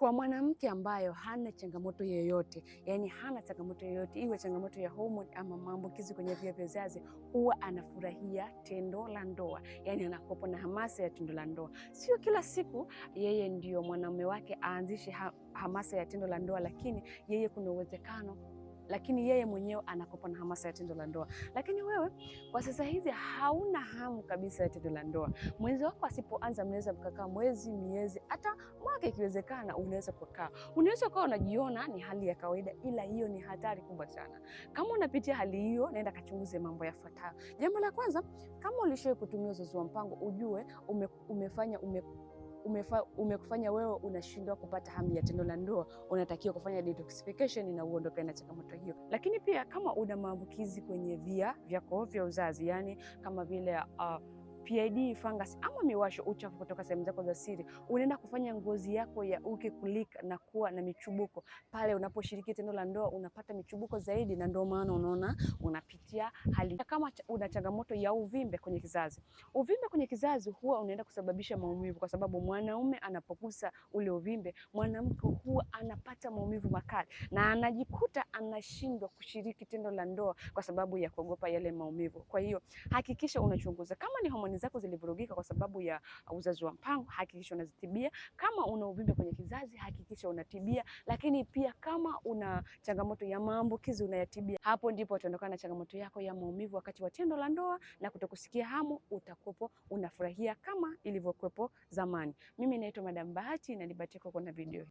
Kwa mwanamke ambayo hana changamoto yoyote, yani hana changamoto yoyote, iwe changamoto ya homoni ama maambukizi kwenye via vya uzazi, huwa anafurahia tendo la ndoa, yani anakopo na hamasa ya tendo la ndoa. Sio kila siku yeye ndio mwanaume wake aanzishe hamasa ya tendo la ndoa, lakini yeye kuna uwezekano, lakini yeye mwenyewe anakopa na hamasa ya tendo la ndoa. Lakini wewe kwa sasa hizi hauna hamu kabisa ya tendo la ndoa. Mwenzi wako asipoanza, mnaweza mkakaa mwezi, miezi, hata mwaka ikiwezekana, unaweza kukaa. Unaweza kuwa unajiona ni hali ya kawaida, ila hiyo ni hatari kubwa sana. Kama unapitia hali hiyo, nenda kachunguze mambo yafuatayo. Jambo la kwanza, kama ulishawahi kutumia uzazi wa mpango, ujue umekufanya wewe unashindwa kupata hamu ya tendo la ndoa, unatakiwa kufanya detoxification na uondoke na changamoto hiyo. Lakini pia kama una maambukizi kwenye via vyako vya uzazi, yani kama vile PID, fungus ama miwasho, uchafu kutoka sehemu zako za siri, unaenda kufanya ngozi yako ya uke kulika na kuwa na michubuko. Pale unaposhiriki tendo la ndoa unapata michubuko zaidi, na ndio maana unaona unapitia hali. Kama una changamoto ya uvimbe kwenye kizazi, uvimbe kwenye kizazi huwa unaenda kusababisha maumivu, kwa sababu mwanaume anapogusa ule uvimbe, mwanamke huwa anapata maumivu makali na anajikuta anashindwa kushiriki tendo la ndoa kwa sababu ya kuogopa yale maumivu. Kwa hiyo hakikisha unachunguza. Kama ni homoni zako zilivurugika kwa sababu ya uzazi wa mpango, hakikisha unazitibia. Kama una uvimbe kwenye kizazi, hakikisha unatibia. Lakini pia kama una changamoto ya maambukizi, unayatibia. Hapo ndipo utaondokana na changamoto yako ya maumivu wakati wa tendo la ndoa na kutokusikia hamu, utakuwa unafurahia kama ilivyokuwepo zamani. Mimi naitwa Madam Bahati na nibatie kwa video.